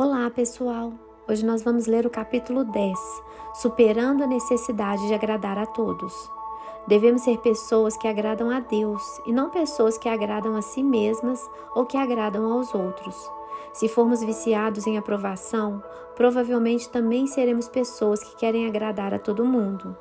Olá, pessoal! Hoje nós vamos ler o capítulo 10, Superando a necessidade de agradar a todos. Devemos ser pessoas que agradam a Deus e não pessoas que agradam a si mesmas ou que agradam aos outros. Se formos viciados em aprovação, provavelmente também seremos pessoas que querem agradar a todo mundo.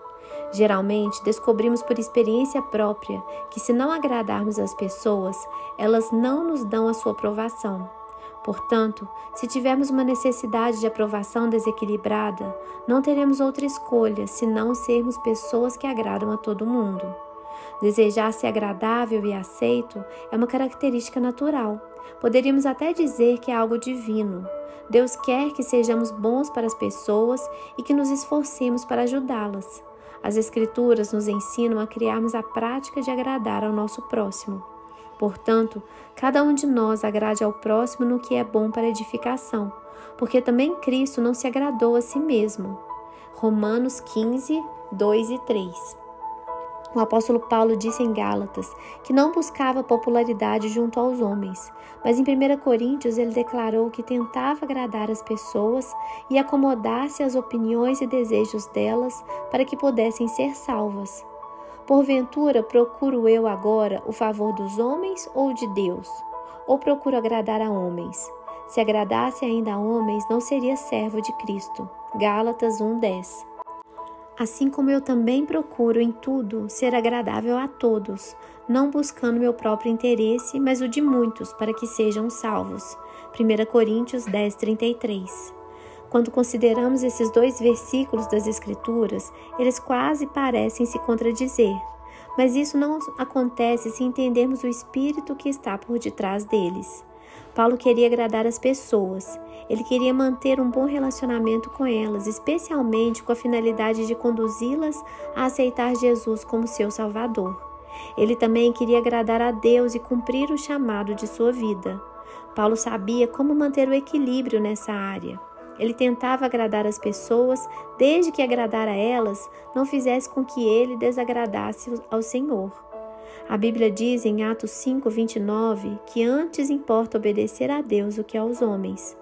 Geralmente, descobrimos por experiência própria que se não agradarmos as pessoas, elas não nos dão a sua aprovação. Portanto, se tivermos uma necessidade de aprovação desequilibrada, não teremos outra escolha senão sermos pessoas que agradam a todo mundo. Desejar ser agradável e aceito é uma característica natural. Poderíamos até dizer que é algo divino. Deus quer que sejamos bons para as pessoas e que nos esforcemos para ajudá-las. As Escrituras nos ensinam a criarmos a prática de agradar ao nosso próximo. Portanto, cada um de nós agrade ao próximo no que é bom para edificação, porque também Cristo não se agradou a si mesmo. Romanos 15, 2 e 3. O apóstolo Paulo disse em Gálatas que não buscava popularidade junto aos homens, mas em 1 Coríntios ele declarou que tentava agradar as pessoas e acomodar-se às opiniões e desejos delas para que pudessem ser salvas. Porventura, procuro eu agora o favor dos homens ou de Deus? Ou procuro agradar a homens? Se agradasse ainda a homens, não seria servo de Cristo. Gálatas 1:10. Assim como eu também procuro em tudo ser agradável a todos, não buscando meu próprio interesse, mas o de muitos, para que sejam salvos. 1 Coríntios 10:33. Quando consideramos esses dois versículos das Escrituras, eles quase parecem se contradizer. Mas isso não acontece se entendermos o espírito que está por detrás deles. Paulo queria agradar as pessoas. Ele queria manter um bom relacionamento com elas, especialmente com a finalidade de conduzi-las a aceitar Jesus como seu Salvador. Ele também queria agradar a Deus e cumprir o chamado de sua vida. Paulo sabia como manter o equilíbrio nessa área. Ele tentava agradar as pessoas, desde que agradar a elas não fizesse com que ele desagradasse ao Senhor. A Bíblia diz em Atos 5:29 que antes importa obedecer a Deus do que aos homens.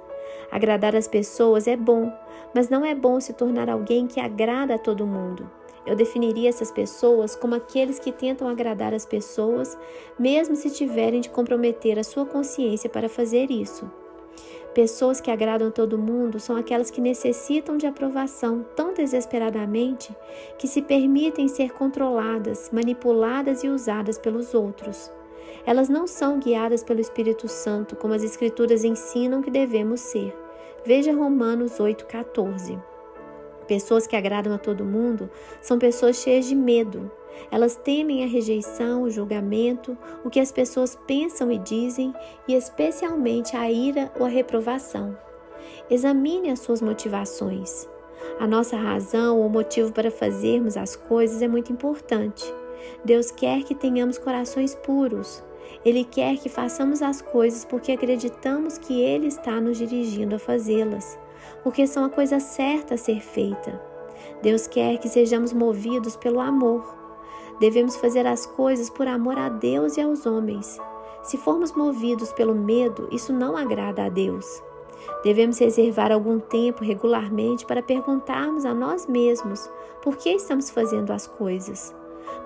Agradar as pessoas é bom, mas não é bom se tornar alguém que agrada a todo mundo. Eu definiria essas pessoas como aqueles que tentam agradar as pessoas, mesmo se tiverem de comprometer a sua consciência para fazer isso. Pessoas que agradam a todo mundo são aquelas que necessitam de aprovação tão desesperadamente que se permitem ser controladas, manipuladas e usadas pelos outros. Elas não são guiadas pelo Espírito Santo, como as Escrituras ensinam que devemos ser. Veja Romanos 8:14. Pessoas que agradam a todo mundo são pessoas cheias de medo. Elas temem a rejeição, o julgamento, o que as pessoas pensam e dizem, e especialmente a ira ou a reprovação. Examine as suas motivações. A nossa razão ou motivo para fazermos as coisas é muito importante. Deus quer que tenhamos corações puros. Ele quer que façamos as coisas porque acreditamos que Ele está nos dirigindo a fazê-las, porque são a coisa certa a ser feita. Deus quer que sejamos movidos pelo amor. Devemos fazer as coisas por amor a Deus e aos homens. Se formos movidos pelo medo, isso não agrada a Deus. Devemos reservar algum tempo regularmente para perguntarmos a nós mesmos por que estamos fazendo as coisas.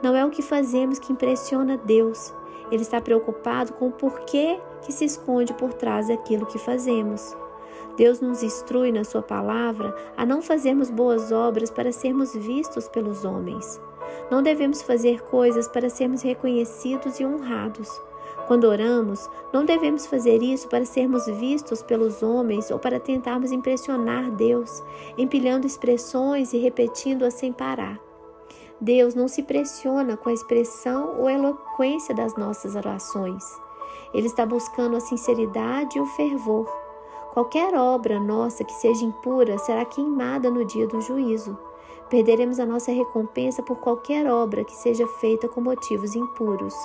Não é o que fazemos que impressiona Deus. Ele está preocupado com o porquê que se esconde por trás daquilo que fazemos. Deus nos instrui na sua palavra a não fazermos boas obras para sermos vistos pelos homens. Não devemos fazer coisas para sermos reconhecidos e honrados. Quando oramos, não devemos fazer isso para sermos vistos pelos homens ou para tentarmos impressionar Deus, empilhando expressões e repetindo-as sem parar. Deus não se pressiona com a expressão ou eloquência das nossas orações. Ele está buscando a sinceridade e o fervor. Qualquer obra nossa que seja impura será queimada no dia do juízo. Perderemos a nossa recompensa por qualquer obra que seja feita com motivos impuros.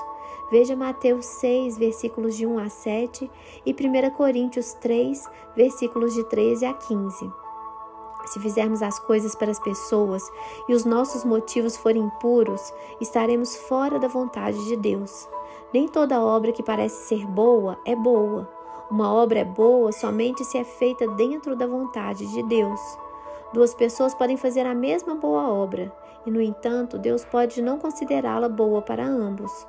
Veja Mateus 6, versículos de 1 a 7 e 1 Coríntios 3, versículos de 13 a 15. Se fizermos as coisas para as pessoas e os nossos motivos forem impuros, estaremos fora da vontade de Deus. Nem toda obra que parece ser boa é boa. Uma obra é boa somente se é feita dentro da vontade de Deus. Duas pessoas podem fazer a mesma boa obra, e, no entanto, Deus pode não considerá-la boa para ambos.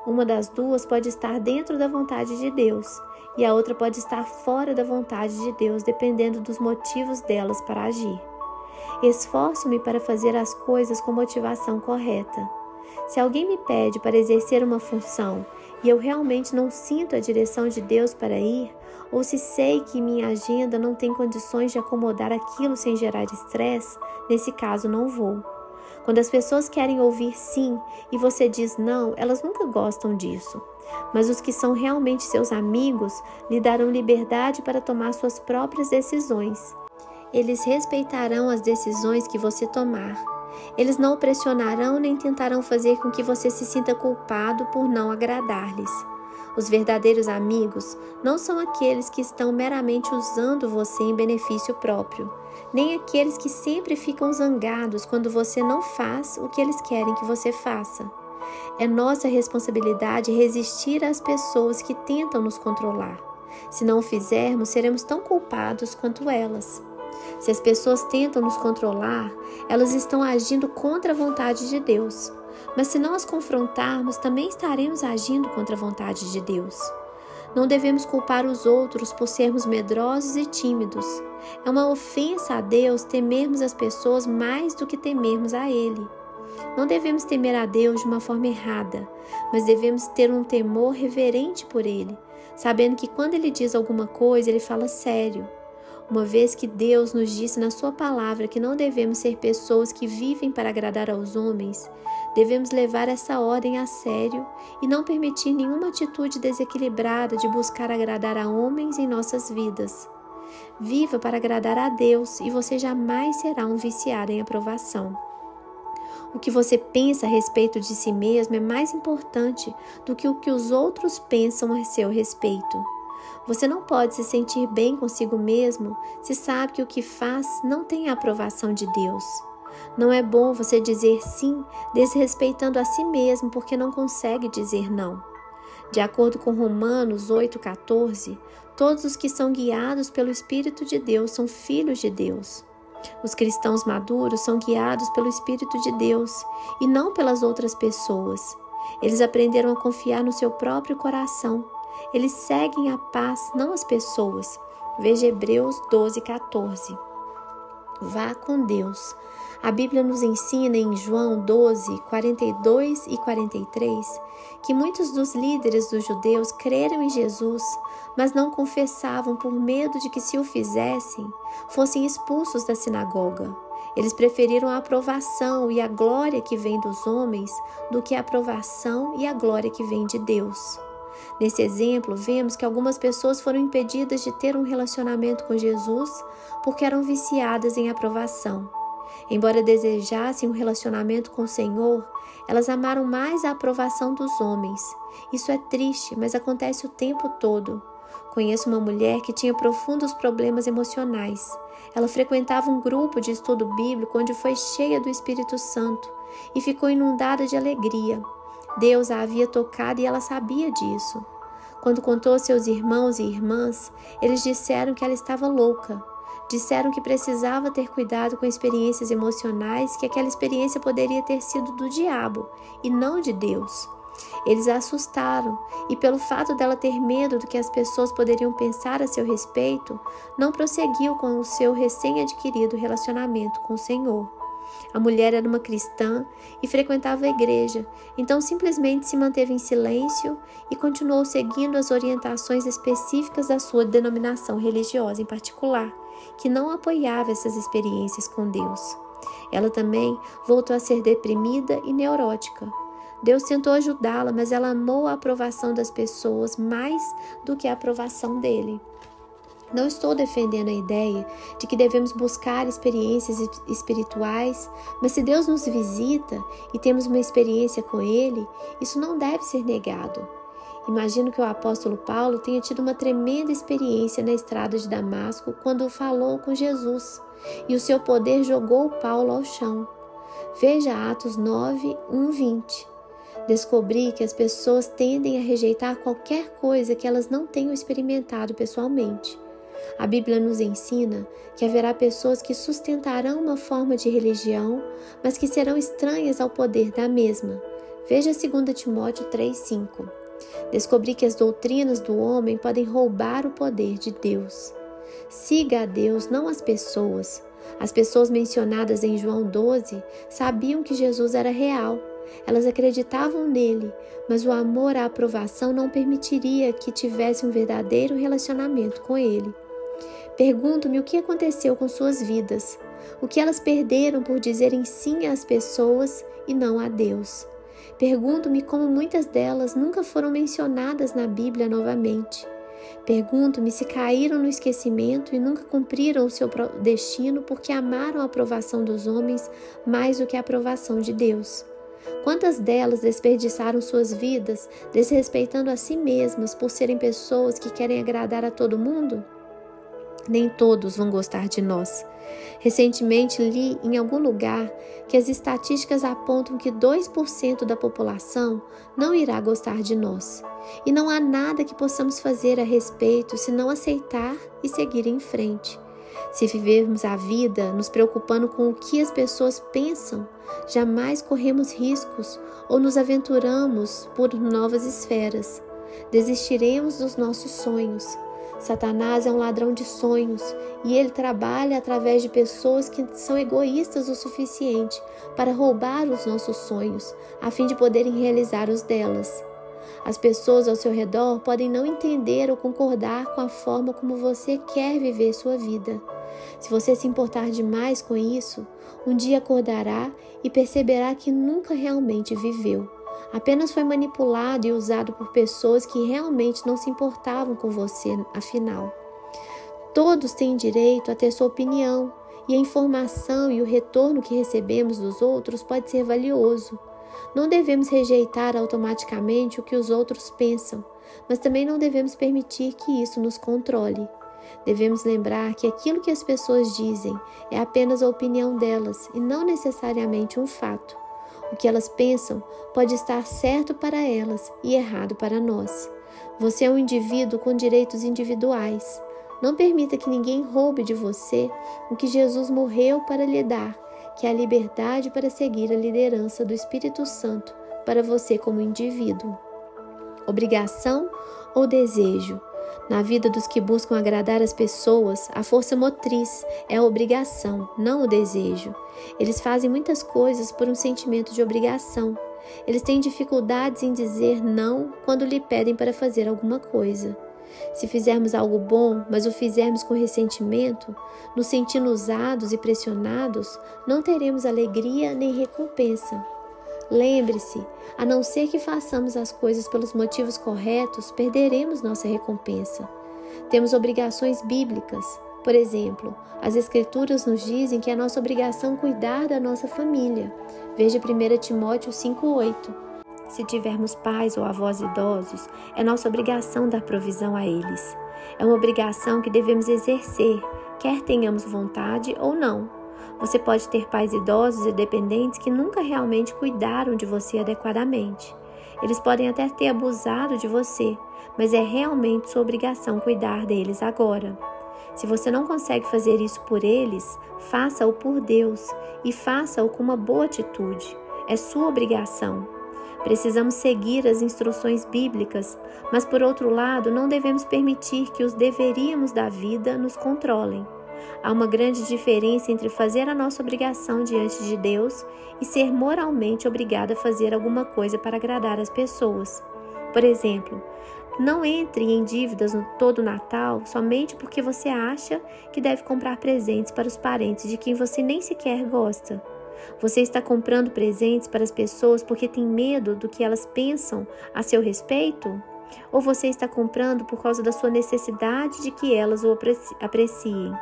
Uma das duas pode estar dentro da vontade de Deus, e a outra pode estar fora da vontade de Deus, dependendo dos motivos delas para agir. Esforço-me para fazer as coisas com motivação correta. Se alguém me pede para exercer uma função e eu realmente não sinto a direção de Deus para ir, ou se sei que minha agenda não tem condições de acomodar aquilo sem gerar estresse, nesse caso não vou. Quando as pessoas querem ouvir sim e você diz não, elas nunca gostam disso. Mas os que são realmente seus amigos lhe darão liberdade para tomar suas próprias decisões. Eles respeitarão as decisões que você tomar. Eles não o pressionarão nem tentarão fazer com que você se sinta culpado por não agradar-lhes. Os verdadeiros amigos não são aqueles que estão meramente usando você em benefício próprio, nem aqueles que sempre ficam zangados quando você não faz o que eles querem que você faça. É nossa responsabilidade resistir às pessoas que tentam nos controlar. Se não o fizermos, seremos tão culpados quanto elas. Se as pessoas tentam nos controlar, elas estão agindo contra a vontade de Deus. Mas se não as confrontarmos, também estaremos agindo contra a vontade de Deus. Não devemos culpar os outros por sermos medrosos e tímidos. É uma ofensa a Deus temermos as pessoas mais do que temermos a Ele. Não devemos temer a Deus de uma forma errada, mas devemos ter um temor reverente por Ele, sabendo que quando Ele diz alguma coisa, Ele fala sério. Uma vez que Deus nos disse na sua palavra que não devemos ser pessoas que vivem para agradar aos homens, devemos levar essa ordem a sério e não permitir nenhuma atitude desequilibrada de buscar agradar a homens em nossas vidas. Viva para agradar a Deus e você jamais será um viciado em aprovação. O que você pensa a respeito de si mesmo é mais importante do que o que os outros pensam a seu respeito. Você não pode se sentir bem consigo mesmo se sabe que o que faz não tem a aprovação de Deus. Não é bom você dizer sim desrespeitando a si mesmo porque não consegue dizer não. De acordo com Romanos 8,14, todos os que são guiados pelo Espírito de Deus são filhos de Deus. Os cristãos maduros são guiados pelo Espírito de Deus e não pelas outras pessoas. Eles aprenderam a confiar no seu próprio coração. Eles seguem a paz, não as pessoas. Veja Hebreus 12,14. Vá com Deus. A Bíblia nos ensina em João 12, 42 e 43 que muitos dos líderes dos judeus creram em Jesus, mas não confessavam por medo de que, se o fizessem, fossem expulsos da sinagoga. Eles preferiram a aprovação e a glória que vem dos homens do que a aprovação e a glória que vem de Deus. Nesse exemplo, vemos que algumas pessoas foram impedidas de ter um relacionamento com Jesus porque eram viciadas em aprovação. Embora desejassem um relacionamento com o Senhor, elas amaram mais a aprovação dos homens. Isso é triste, mas acontece o tempo todo. Conheço uma mulher que tinha profundos problemas emocionais. Ela frequentava um grupo de estudo bíblico onde foi cheia do Espírito Santo e ficou inundada de alegria. Deus a havia tocado e ela sabia disso. Quando contou aos seus irmãos e irmãs, eles disseram que ela estava louca. Disseram que precisava ter cuidado com experiências emocionais, que aquela experiência poderia ter sido do diabo e não de Deus. Eles a assustaram e, pelo fato dela ter medo do que as pessoas poderiam pensar a seu respeito, não prosseguiu com o seu recém-adquirido relacionamento com o Senhor. A mulher era uma cristã e frequentava a igreja, então simplesmente se manteve em silêncio e continuou seguindo as orientações específicas da sua denominação religiosa em particular, que não apoiava essas experiências com Deus. Ela também voltou a ser deprimida e neurótica. Deus tentou ajudá-la, mas ela amou a aprovação das pessoas mais do que a aprovação dele. Não estou defendendo a ideia de que devemos buscar experiências espirituais, mas se Deus nos visita e temos uma experiência com Ele, isso não deve ser negado. Imagino que o apóstolo Paulo tenha tido uma tremenda experiência na estrada de Damasco quando falou com Jesus, e o seu poder jogou Paulo ao chão. Veja Atos 9, 1, 20. Descobri que as pessoas tendem a rejeitar qualquer coisa que elas não tenham experimentado pessoalmente. A Bíblia nos ensina que haverá pessoas que sustentarão uma forma de religião, mas que serão estranhas ao poder da mesma. Veja 2 Timóteo 3,5. Descobri que as doutrinas do homem podem roubar o poder de Deus. Siga a Deus, não as pessoas. As pessoas mencionadas em João 12 sabiam que Jesus era real. Elas acreditavam nele, mas o amor à aprovação não permitiria que tivesse um verdadeiro relacionamento com ele. Pergunto-me o que aconteceu com suas vidas, o que elas perderam por dizerem sim às pessoas e não a Deus. Pergunto-me como muitas delas nunca foram mencionadas na Bíblia novamente. Pergunto-me se caíram no esquecimento e nunca cumpriram o seu destino porque amaram a aprovação dos homens mais do que a aprovação de Deus. Quantas delas desperdiçaram suas vidas desrespeitando a si mesmas por serem pessoas que querem agradar a todo mundo? Nem todos vão gostar de nós. Recentemente li em algum lugar que as estatísticas apontam que 2% da população não irá gostar de nós. E não há nada que possamos fazer a respeito senão aceitar e seguir em frente. Se vivermos a vida nos preocupando com o que as pessoas pensam, jamais corremos riscos ou nos aventuramos por novas esferas. Desistiremos dos nossos sonhos. Satanás é um ladrão de sonhos e ele trabalha através de pessoas que são egoístas o suficiente para roubar os nossos sonhos, a fim de poderem realizar os delas. As pessoas ao seu redor podem não entender ou concordar com a forma como você quer viver sua vida. Se você se importar demais com isso, um dia acordará e perceberá que nunca realmente viveu. Apenas foi manipulado e usado por pessoas que realmente não se importavam com você, afinal. Todos têm direito a ter sua opinião, e a informação e o retorno que recebemos dos outros pode ser valioso. Não devemos rejeitar automaticamente o que os outros pensam, mas também não devemos permitir que isso nos controle. Devemos lembrar que aquilo que as pessoas dizem é apenas a opinião delas e não necessariamente um fato. O que elas pensam pode estar certo para elas e errado para nós. Você é um indivíduo com direitos individuais. Não permita que ninguém roube de você o que Jesus morreu para lhe dar, que é a liberdade para seguir a liderança do Espírito Santo para você como indivíduo. Obrigação ou desejo? Na vida dos que buscam agradar as pessoas, a força motriz é a obrigação, não o desejo. Eles fazem muitas coisas por um sentimento de obrigação. Eles têm dificuldades em dizer não quando lhe pedem para fazer alguma coisa. Se fizermos algo bom, mas o fizermos com ressentimento, nos sentindo usados e pressionados, não teremos alegria nem recompensa. Lembre-se, a não ser que façamos as coisas pelos motivos corretos, perderemos nossa recompensa. Temos obrigações bíblicas. Por exemplo, as Escrituras nos dizem que é nossa obrigação cuidar da nossa família. Veja 1 Timóteo 5,8. Se tivermos pais ou avós idosos, é nossa obrigação dar provisão a eles. É uma obrigação que devemos exercer, quer tenhamos vontade ou não. Você pode ter pais idosos e dependentes que nunca realmente cuidaram de você adequadamente. Eles podem até ter abusado de você, mas é realmente sua obrigação cuidar deles agora. Se você não consegue fazer isso por eles, faça-o por Deus e faça-o com uma boa atitude. É sua obrigação. Precisamos seguir as instruções bíblicas, mas por outro lado, não devemos permitir que os deveríamos da vida nos controlem. Há uma grande diferença entre fazer a nossa obrigação diante de Deus e ser moralmente obrigado a fazer alguma coisa para agradar as pessoas. Por exemplo, não entre em dívidas no todo Natal somente porque você acha que deve comprar presentes para os parentes de quem você nem sequer gosta. Você está comprando presentes para as pessoas porque tem medo do que elas pensam a seu respeito? Ou você está comprando por causa da sua necessidade de que elas o apreciem?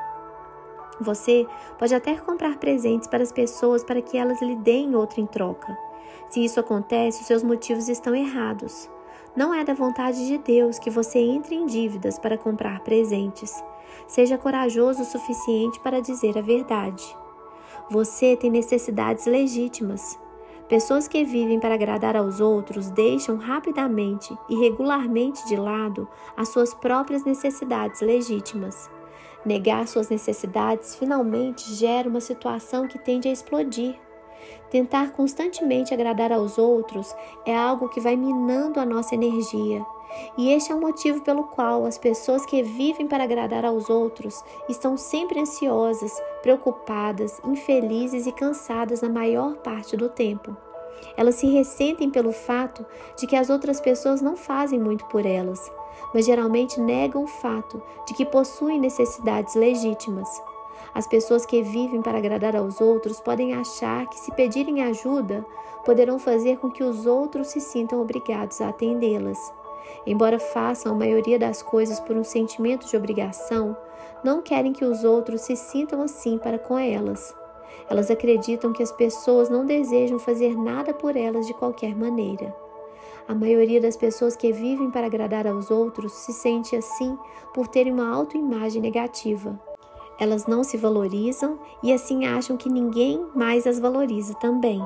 Você pode até comprar presentes para as pessoas para que elas lhe deem outro em troca. Se isso acontece, os seus motivos estão errados. Não é da vontade de Deus que você entre em dívidas para comprar presentes. Seja corajoso o suficiente para dizer a verdade. Você tem necessidades legítimas. Pessoas que vivem para agradar aos outros deixam rapidamente e regularmente de lado as suas próprias necessidades legítimas. Negar suas necessidades finalmente gera uma situação que tende a explodir. Tentar constantemente agradar aos outros é algo que vai minando a nossa energia. E este é o motivo pelo qual as pessoas que vivem para agradar aos outros estão sempre ansiosas, preocupadas, infelizes e cansadas na maior parte do tempo. Elas se ressentem pelo fato de que as outras pessoas não fazem muito por elas, mas geralmente negam o fato de que possuem necessidades legítimas. As pessoas que vivem para agradar aos outros podem achar que, se pedirem ajuda, poderão fazer com que os outros se sintam obrigados a atendê-las. Embora façam a maioria das coisas por um sentimento de obrigação, não querem que os outros se sintam assim para com elas. Elas acreditam que as pessoas não desejam fazer nada por elas de qualquer maneira. A maioria das pessoas que vivem para agradar aos outros se sente assim por terem uma autoimagem negativa. Elas não se valorizam e assim acham que ninguém mais as valoriza também.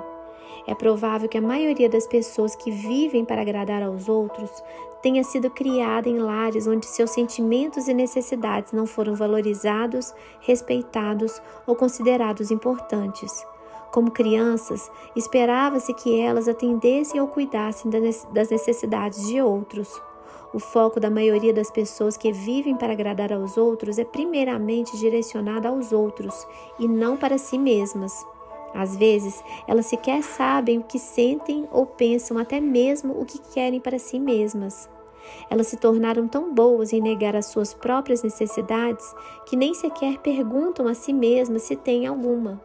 É provável que a maioria das pessoas que vivem para agradar aos outros tenha sido criada em lares onde seus sentimentos e necessidades não foram valorizados, respeitados ou considerados importantes. Como crianças, esperava-se que elas atendessem ou cuidassem das necessidades de outros. O foco da maioria das pessoas que vivem para agradar aos outros é primeiramente direcionado aos outros e não para si mesmas. Às vezes, elas sequer sabem o que sentem ou pensam até mesmo o que querem para si mesmas. Elas se tornaram tão boas em negar as suas próprias necessidades que nem sequer perguntam a si mesmas se têm alguma.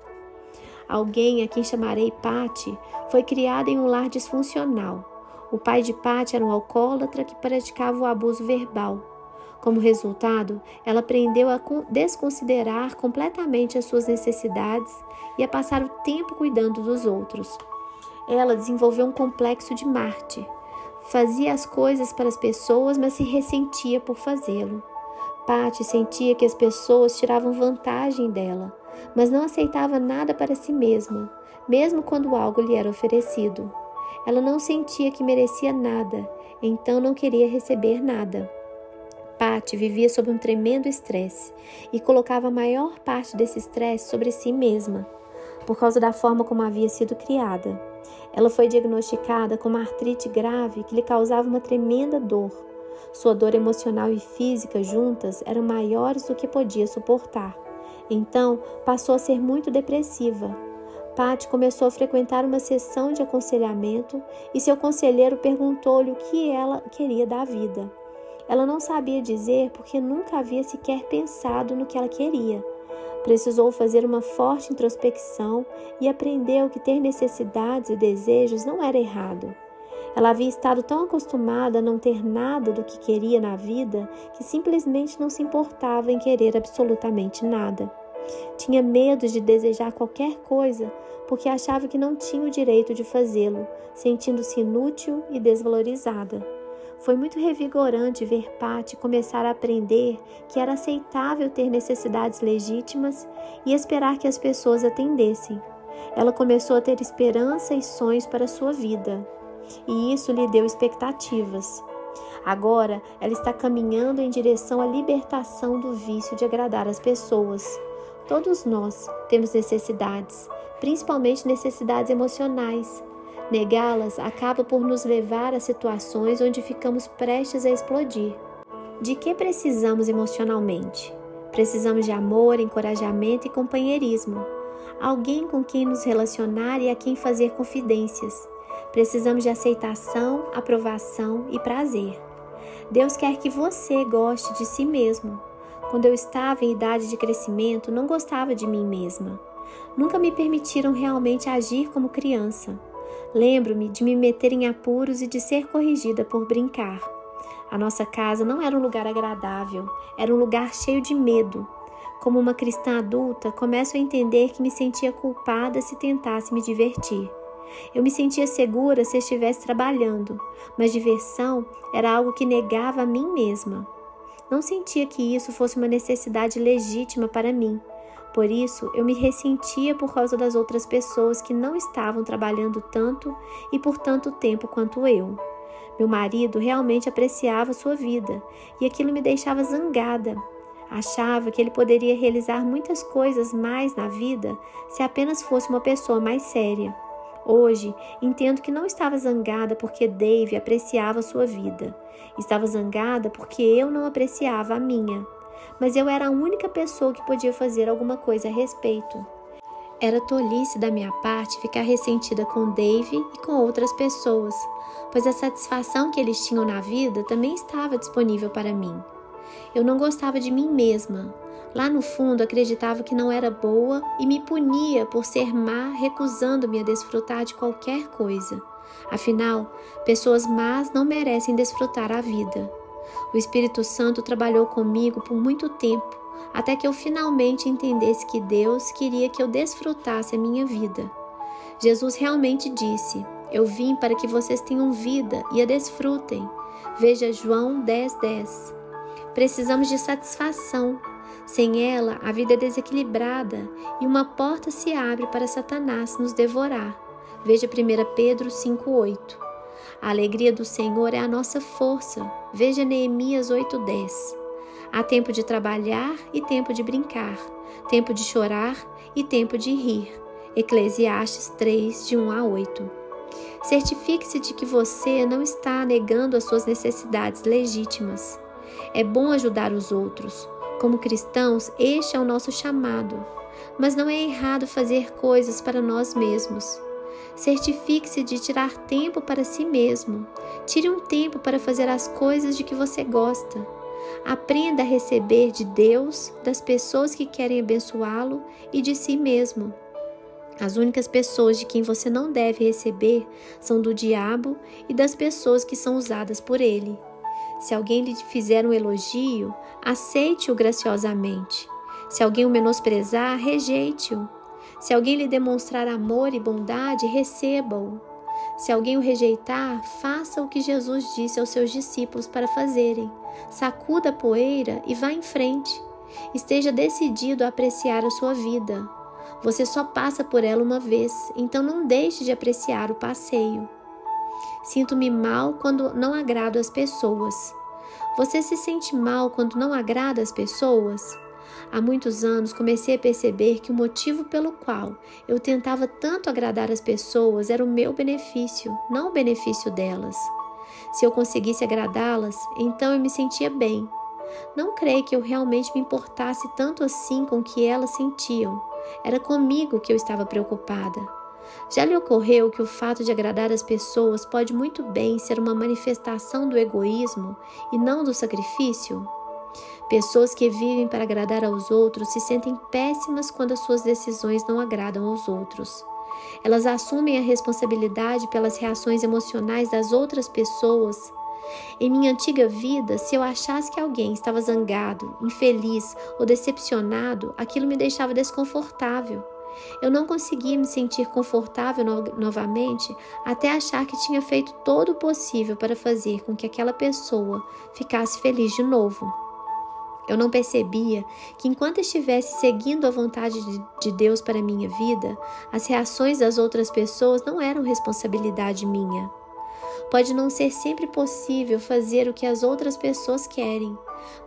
Alguém, a quem chamarei Patty, foi criada em um lar disfuncional. O pai de Patty era um alcoólatra que praticava o abuso verbal. Como resultado, ela aprendeu a desconsiderar completamente as suas necessidades e a passar o tempo cuidando dos outros. Ela desenvolveu um complexo de Marte. Fazia as coisas para as pessoas, mas se ressentia por fazê-lo. Patty sentia que as pessoas tiravam vantagem dela, mas não aceitava nada para si mesma, mesmo quando algo lhe era oferecido. Ela não sentia que merecia nada, então não queria receber nada. Patty vivia sob um tremendo estresse e colocava a maior parte desse estresse sobre si mesma, por causa da forma como havia sido criada. Ela foi diagnosticada com uma artrite grave que lhe causava uma tremenda dor. Sua dor emocional e física juntas eram maiores do que podia suportar. Então, passou a ser muito depressiva. Patty começou a frequentar uma sessão de aconselhamento e seu conselheiro perguntou-lhe o que ela queria da vida. Ela não sabia dizer porque nunca havia sequer pensado no que ela queria. Precisou fazer uma forte introspecção e aprendeu que ter necessidades e desejos não era errado. Ela havia estado tão acostumada a não ter nada do que queria na vida que simplesmente não se importava em querer absolutamente nada. Tinha medo de desejar qualquer coisa porque achava que não tinha o direito de fazê-lo, sentindo-se inútil e desvalorizada. Foi muito revigorante ver Patty começar a aprender que era aceitável ter necessidades legítimas e esperar que as pessoas atendessem. Ela começou a ter esperança e sonhos para a sua vida, e isso lhe deu expectativas. Agora, ela está caminhando em direção à libertação do vício de agradar as pessoas. Todos nós temos necessidades, principalmente necessidades emocionais. Negá-las acaba por nos levar a situações onde ficamos prestes a explodir. De que precisamos emocionalmente? Precisamos de amor, encorajamento e companheirismo. Alguém com quem nos relacionar e a quem fazer confidências. Precisamos de aceitação, aprovação e prazer. Deus quer que você goste de si mesmo. Quando eu estava em idade de crescimento, não gostava de mim mesma. Nunca me permitiram realmente agir como criança. Lembro-me de me meter em apuros e de ser corrigida por brincar. A nossa casa não era um lugar agradável, era um lugar cheio de medo. Como uma cristã adulta, começo a entender que me sentia culpada se tentasse me divertir. Eu me sentia segura se estivesse trabalhando, mas diversão era algo que negava a mim mesma. Não sentia que isso fosse uma necessidade legítima para mim, Por isso, eu me ressentia por causa das outras pessoas que não estavam trabalhando tanto e por tanto tempo quanto eu. Meu marido realmente apreciava sua vida e aquilo me deixava zangada. Achava que ele poderia realizar muitas coisas mais na vida se apenas fosse uma pessoa mais séria. Hoje, entendo que não estava zangada porque Dave apreciava sua vida. Estava zangada porque eu não apreciava a minha. Mas eu era a única pessoa que podia fazer alguma coisa a respeito. Era tolice da minha parte ficar ressentida com Dave e com outras pessoas, pois a satisfação que eles tinham na vida também estava disponível para mim. Eu não gostava de mim mesma. Lá no fundo, acreditava que não era boa e me punia por ser má, recusando-me a desfrutar de qualquer coisa. Afinal, pessoas más não merecem desfrutar a vida. O Espírito Santo trabalhou comigo por muito tempo, até que eu finalmente entendesse que Deus queria que eu desfrutasse a minha vida. Jesus realmente disse: "Eu vim para que vocês tenham vida e a desfrutem." Veja João 10:10. Precisamos de satisfação. Sem ela, a vida é desequilibrada e uma porta se abre para Satanás nos devorar. Veja 1 Pedro 5:8. A alegria do Senhor é a nossa força. Veja Neemias 8:10. Há tempo de trabalhar e tempo de brincar, tempo de chorar e tempo de rir. Eclesiastes 3, de 1-8. Certifique-se de que você não está negando as suas necessidades legítimas. É bom ajudar os outros. Como cristãos, este é o nosso chamado. Mas não é errado fazer coisas para nós mesmos. Certifique-se de tirar tempo para si mesmo. Tire um tempo para fazer as coisas de que você gosta. Aprenda a receber de Deus, das pessoas que querem abençoá-lo e de si mesmo. As únicas pessoas de quem você não deve receber são do diabo e das pessoas que são usadas por ele. Se alguém lhe fizer um elogio, aceite-o graciosamente. Se alguém o menosprezar, rejeite-o. Se alguém lhe demonstrar amor e bondade, receba-o. Se alguém o rejeitar, faça o que Jesus disse aos seus discípulos para fazerem. Sacuda a poeira e vá em frente. Esteja decidido a apreciar a sua vida. Você só passa por ela uma vez, então não deixe de apreciar o passeio. Sinto-me mal quando não agrado às pessoas. Você se sente mal quando não agrada às pessoas? Há muitos anos comecei a perceber que o motivo pelo qual eu tentava tanto agradar as pessoas era o meu benefício, não o benefício delas. Se eu conseguisse agradá-las, então eu me sentia bem. Não creio que eu realmente me importasse tanto assim com o que elas sentiam. Era comigo que eu estava preocupada. Já lhe ocorreu que o fato de agradar as pessoas pode muito bem ser uma manifestação do egoísmo e não do sacrifício? Pessoas que vivem para agradar aos outros se sentem péssimas quando as suas decisões não agradam aos outros. Elas assumem a responsabilidade pelas reações emocionais das outras pessoas. Em minha antiga vida, se eu achasse que alguém estava zangado, infeliz ou decepcionado, aquilo me deixava desconfortável. Eu não conseguia me sentir confortável novamente até achar que tinha feito todo o possível para fazer com que aquela pessoa ficasse feliz de novo. Eu não percebia que enquanto estivesse seguindo a vontade de Deus para a minha vida, as reações das outras pessoas não eram responsabilidade minha. Pode não ser sempre possível fazer o que as outras pessoas querem,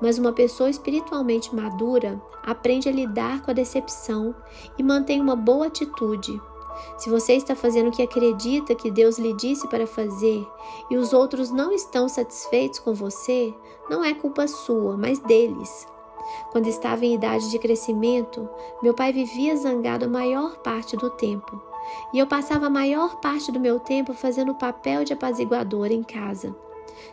mas uma pessoa espiritualmente madura aprende a lidar com a decepção e mantém uma boa atitude. Se você está fazendo o que acredita que Deus lhe disse para fazer e os outros não estão satisfeitos com você, não é culpa sua, mas deles. Quando estava em idade de crescimento, meu pai vivia zangado a maior parte do tempo. E eu passava a maior parte do meu tempo fazendo o papel de apaziguadora em casa.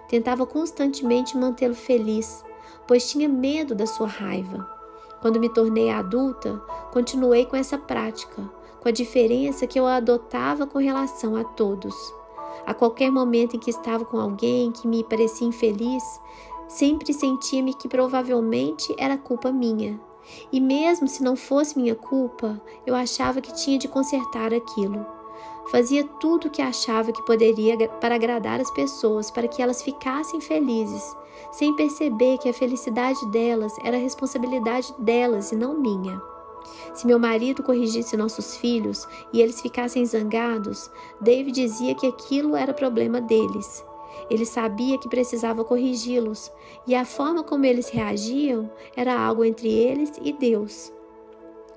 Tentava constantemente mantê-lo feliz, pois tinha medo da sua raiva. Quando me tornei adulta, continuei com essa prática, com a diferença que eu a adotava com relação a todos. A qualquer momento em que estava com alguém que me parecia infeliz, sempre sentia-me que provavelmente era culpa minha. E mesmo se não fosse minha culpa, eu achava que tinha de consertar aquilo. Fazia tudo o que achava que poderia para agradar as pessoas, para que elas ficassem felizes, sem perceber que a felicidade delas era a responsabilidade delas e não minha. Se meu marido corrigisse nossos filhos e eles ficassem zangados, David dizia que aquilo era problema deles. Ele sabia que precisava corrigi-los, e a forma como eles reagiam era algo entre eles e Deus.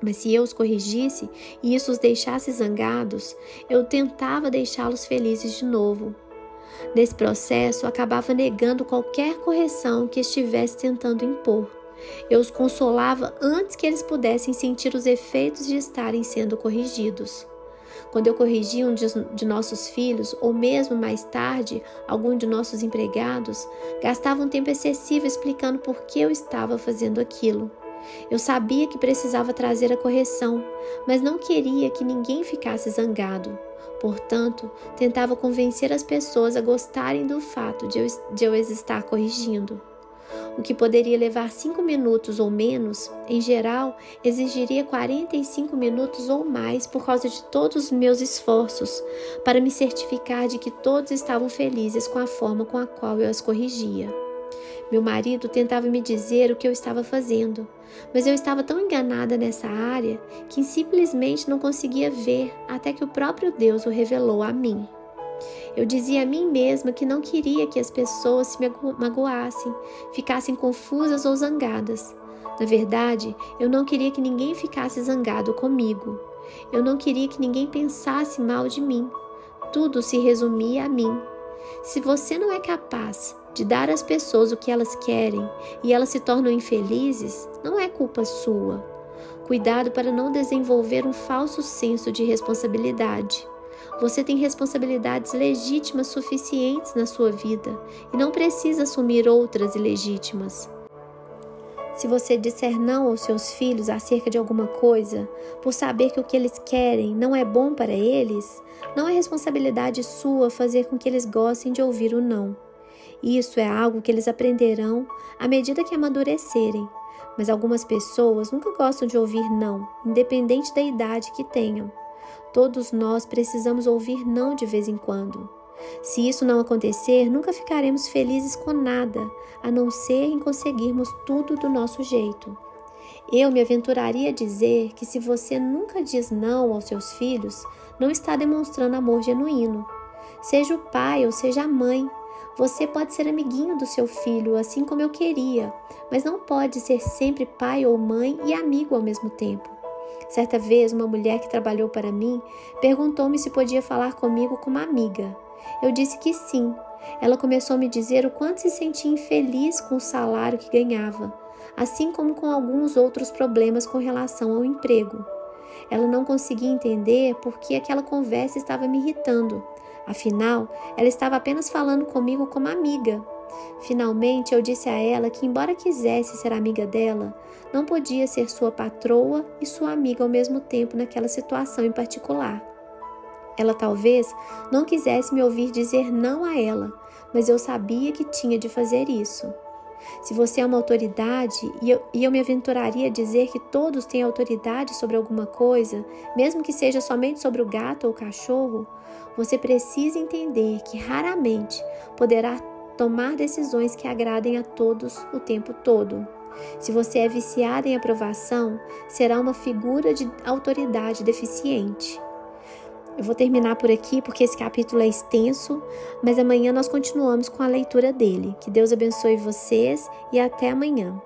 Mas se eu os corrigisse e isso os deixasse zangados, eu tentava deixá-los felizes de novo. Nesse processo, eu acabava negando qualquer correção que estivesse tentando impor. Eu os consolava antes que eles pudessem sentir os efeitos de estarem sendo corrigidos. Quando eu corrigia um de nossos filhos, ou mesmo mais tarde, algum de nossos empregados, gastava um tempo excessivo explicando por que eu estava fazendo aquilo. Eu sabia que precisava trazer a correção, mas não queria que ninguém ficasse zangado. Portanto, tentava convencer as pessoas a gostarem do fato de eu as estar corrigindo. O que poderia levar 5 minutos ou menos, em geral, exigiria 45 minutos ou mais por causa de todos os meus esforços para me certificar de que todos estavam felizes com a forma com a qual eu as corrigia. Meu marido tentava me dizer o que eu estava fazendo, mas eu estava tão enganada nessa área que simplesmente não conseguia ver até que o próprio Deus o revelou a mim. Eu dizia a mim mesma que não queria que as pessoas se magoassem, ficassem confusas ou zangadas. Na verdade, eu não queria que ninguém ficasse zangado comigo. Eu não queria que ninguém pensasse mal de mim. Tudo se resumia a mim. Se você não é capaz de dar às pessoas o que elas querem e elas se tornam infelizes, não é culpa sua. Cuidado para não desenvolver um falso senso de responsabilidade. Você tem responsabilidades legítimas suficientes na sua vida e não precisa assumir outras ilegítimas. Se você disser não aos seus filhos acerca de alguma coisa, por saber que o que eles querem não é bom para eles, não é responsabilidade sua fazer com que eles gostem de ouvir o não. Isso é algo que eles aprenderão à medida que amadurecerem, mas algumas pessoas nunca gostam de ouvir não, independente da idade que tenham. Todos nós precisamos ouvir não de vez em quando. Se isso não acontecer, nunca ficaremos felizes com nada, a não ser em conseguirmos tudo do nosso jeito. Eu me aventuraria a dizer que se você nunca diz não aos seus filhos, não está demonstrando amor genuíno. Seja o pai ou seja a mãe, você pode ser amiguinho do seu filho, assim como eu queria, mas não pode ser sempre pai ou mãe e amigo ao mesmo tempo. Certa vez, uma mulher que trabalhou para mim perguntou-me se podia falar comigo como amiga. Eu disse que sim. Ela começou a me dizer o quanto se sentia infeliz com o salário que ganhava, assim como com alguns outros problemas com relação ao emprego. Ela não conseguia entender por que aquela conversa estava me irritando. Afinal, ela estava apenas falando comigo como amiga. Finalmente, eu disse a ela que, embora quisesse ser amiga dela, não podia ser sua patroa e sua amiga ao mesmo tempo naquela situação em particular. Ela talvez não quisesse me ouvir dizer não a ela, mas eu sabia que tinha de fazer isso. Se você é uma autoridade, e eu me aventuraria a dizer que todos têm autoridade sobre alguma coisa, mesmo que seja somente sobre o gato ou o cachorro, você precisa entender que raramente poderá tomar decisões que agradem a todos o tempo todo. Se você é viciada em aprovação, será uma figura de autoridade deficiente. Eu vou terminar por aqui porque esse capítulo é extenso, mas amanhã nós continuamos com a leitura dele. Que Deus abençoe vocês e até amanhã.